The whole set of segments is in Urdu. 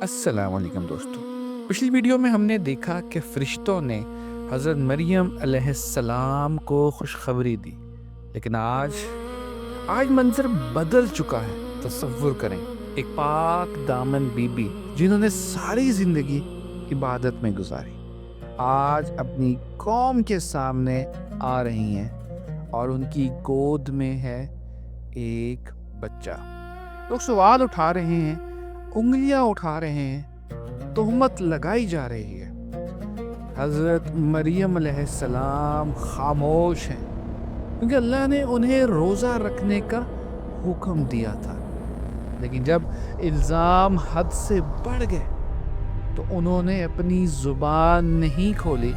السلام علیکم دوستو، پچھلی ویڈیو میں ہم نے دیکھا کہ فرشتوں نے حضرت مریم علیہ السلام کو خوشخبری دی، لیکن آج منظر بدل چکا ہے۔ تصور کریں، ایک پاک دامن بی بی جنہوں نے ساری زندگی عبادت میں گزاری، آج اپنی قوم کے سامنے آ رہی ہیں اور ان کی گود میں ہے ایک بچہ۔ لوگ سوال اٹھا رہے ہیں، انگلیاں اٹھا رہے ہیں، تہمت لگائی جا رہی ہے۔ حضرت مریم علیہ السلام خاموش ہیں کیونکہ اللہ نے انہیں روزہ رکھنے کا حکم دیا تھا، لیکن جب الزام حد سے بڑھ گئے تو انہوں نے اپنی زبان نہیں کھولی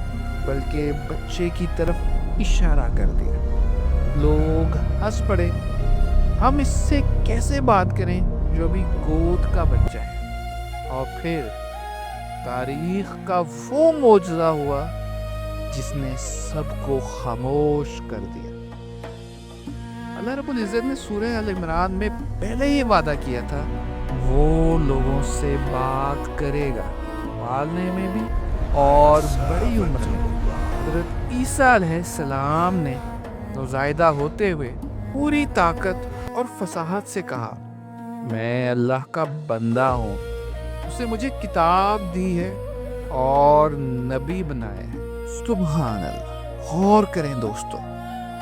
بلکہ بچے کی طرف اشارہ کر دیا۔ لوگ ہنس پڑے، ہم اس سے کیسے بات کریں جو ابھی گود کا بچہ ہے؟ اور پھر تاریخ کا وہ معجزہ ہوا جس نے سب کو خاموش کر دیا۔ اللہ رب العزت نے سورہ ال عمران میں پہلے ہی وعدہ کیا تھا، وہ لوگوں سے بات کرے گا، پالنے میں بھی اور بڑی عمر میں۔ حضرت عیسیٰ علیہ السلام نے نوزائیدہ ہوتے ہوئے پوری طاقت اور فصاحت سے کہا، میں اللہ کا بندہ ہوں، اس نے مجھے کتاب دی ہے اور نبی بنایا ہے۔ سبحان اللہ! غور کریں دوستو،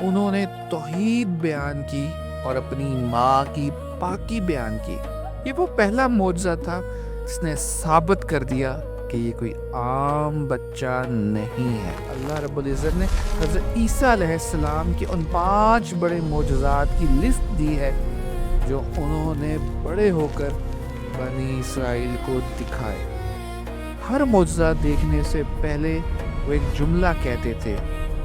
انہوں نے توحید بیان کی اور اپنی ماں کی پاکی بیان کی۔ یہ وہ پہلا معجزہ تھا جس نے ثابت کر دیا کہ یہ کوئی عام بچہ نہیں ہے۔ اللہ رب العزت نے حضرت عیسیٰ علیہ السلام کے ان 5 بڑے معجزات کی لسٹ دی ہے جو انہوں نے بڑے ہو کر بنی اسرائیل کو دکھائے۔ ہر معجزہ دیکھنے سے پہلے وہ ایک جملہ کہتے تھے،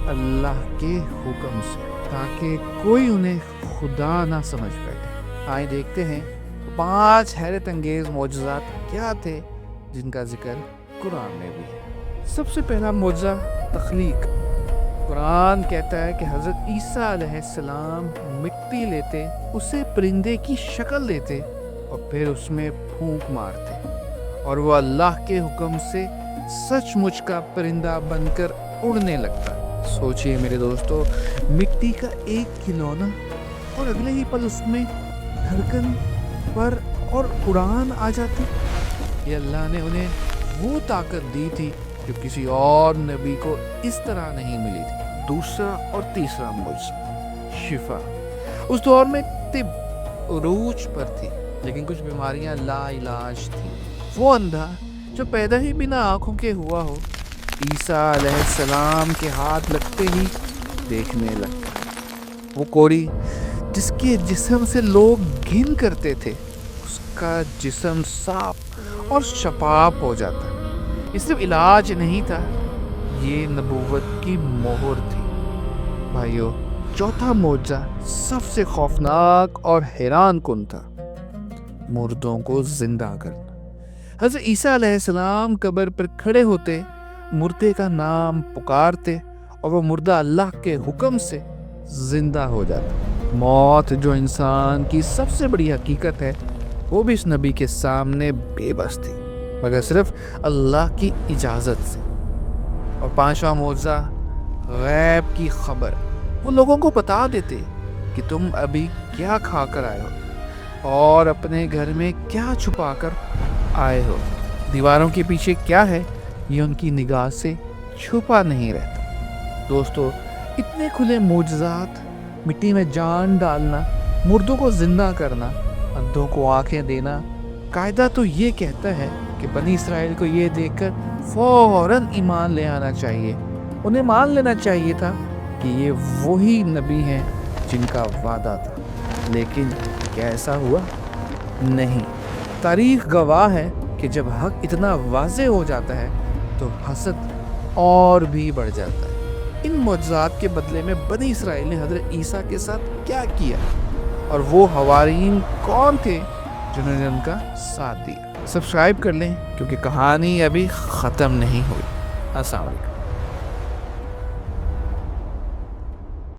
اللہ کے حکم سے، تاکہ کوئی انہیں خدا نہ سمجھ بیٹھے۔ آئیں دیکھتے ہیں 5 حیرت انگیز معجزات کیا تھے جن کا ذکر قرآن میں بھی ہے۔ سب سے پہلا معجزہ تخلیق۔ قرآن کہتا ہے کہ حضرت عیسیٰ علیہ السلام مٹی لیتے، اسے پرندے کی شکل دیتے اور پھر اس میں پھونک مارتے اور وہ اللہ کے حکم سے سچ مچ کا پرندہ بن کر اڑنے لگتا۔ سوچئے میرے دوستو، مٹی کا ایک کھلونا اور اگلے ہی پل اس میں دھڑکن، پر اور اڑان آ جاتی۔ یہ اللہ نے انہیں وہ طاقت دی تھی جو کسی اور نبی کو اس طرح نہیں ملی تھی۔ دوسرا اور تیسرا معجزہ شفا۔ اس دور میں طب عروج پر تھی، لیکن کچھ بیماریاں لا علاج تھیں۔ وہ اندھا جو پیدا ہی بنا آنکھوں کے ہوا ہو، عیسیٰ علیہ السلام کے ہاتھ لگتے ہی دیکھنے لگتا۔ وہ کوڑی جس کے جسم سے لوگ گھن کرتے تھے، اس کا جسم صاف اور شفاف ہو جاتا۔ یہ صرف علاج نہیں تھا، یہ نبوت کی مہر تھی۔ بھائیو، چوتھا معجزہ سب سے خوفناک اور حیران کن تھا، مردوں کو زندہ کرنا۔ حضرت عیسیٰ علیہ السلام قبر پر کھڑے ہوتے، مردے کا نام پکارتے اور وہ مردہ اللہ کے حکم سے زندہ ہو جاتا۔ موت جو انسان کی سب سے بڑی حقیقت ہے، وہ بھی اس نبی کے سامنے بے بس تھی، مگر صرف اللہ کی اجازت سے۔ اور 5واں معجزہ غیب کی خبر۔ وہ لوگوں کو بتا دیتے کہ تم ابھی کیا کھا کر آئے ہو اور اپنے گھر میں کیا چھپا کر آئے ہو۔ دیواروں کے پیچھے کیا ہے یہ ان کی نگاہ سے چھپا نہیں رہتا۔ دوستو، اتنے کھلے معجزات، مٹی میں جان ڈالنا، مردوں کو زندہ کرنا، اندھوں کو آنکھیں دینا، قاعدہ تو یہ کہتا ہے کہ بنی اسرائیل کو یہ دیکھ کر فوراً ایمان لے آنا چاہیے۔ انہیں مان لینا چاہیے تھا کہ یہ وہی نبی ہیں جن کا وعدہ تھا، لیکن کیا ایسا ہوا؟ نہیں۔ تاریخ گواہ ہے کہ جب حق اتنا واضح ہو جاتا ہے تو حسد اور بھی بڑھ جاتا ہے۔ ان معجزات کے بدلے میں بنی اسرائیل نے حضرت عیسیٰ کے ساتھ کیا کیا، اور وہ حوارین کون تھے جنہوں نے ان کا ساتھ دیا؟ سبسکرائب کر لیں کیونکہ کہانی ابھی ختم نہیں ہوئی۔ السلام علیکم۔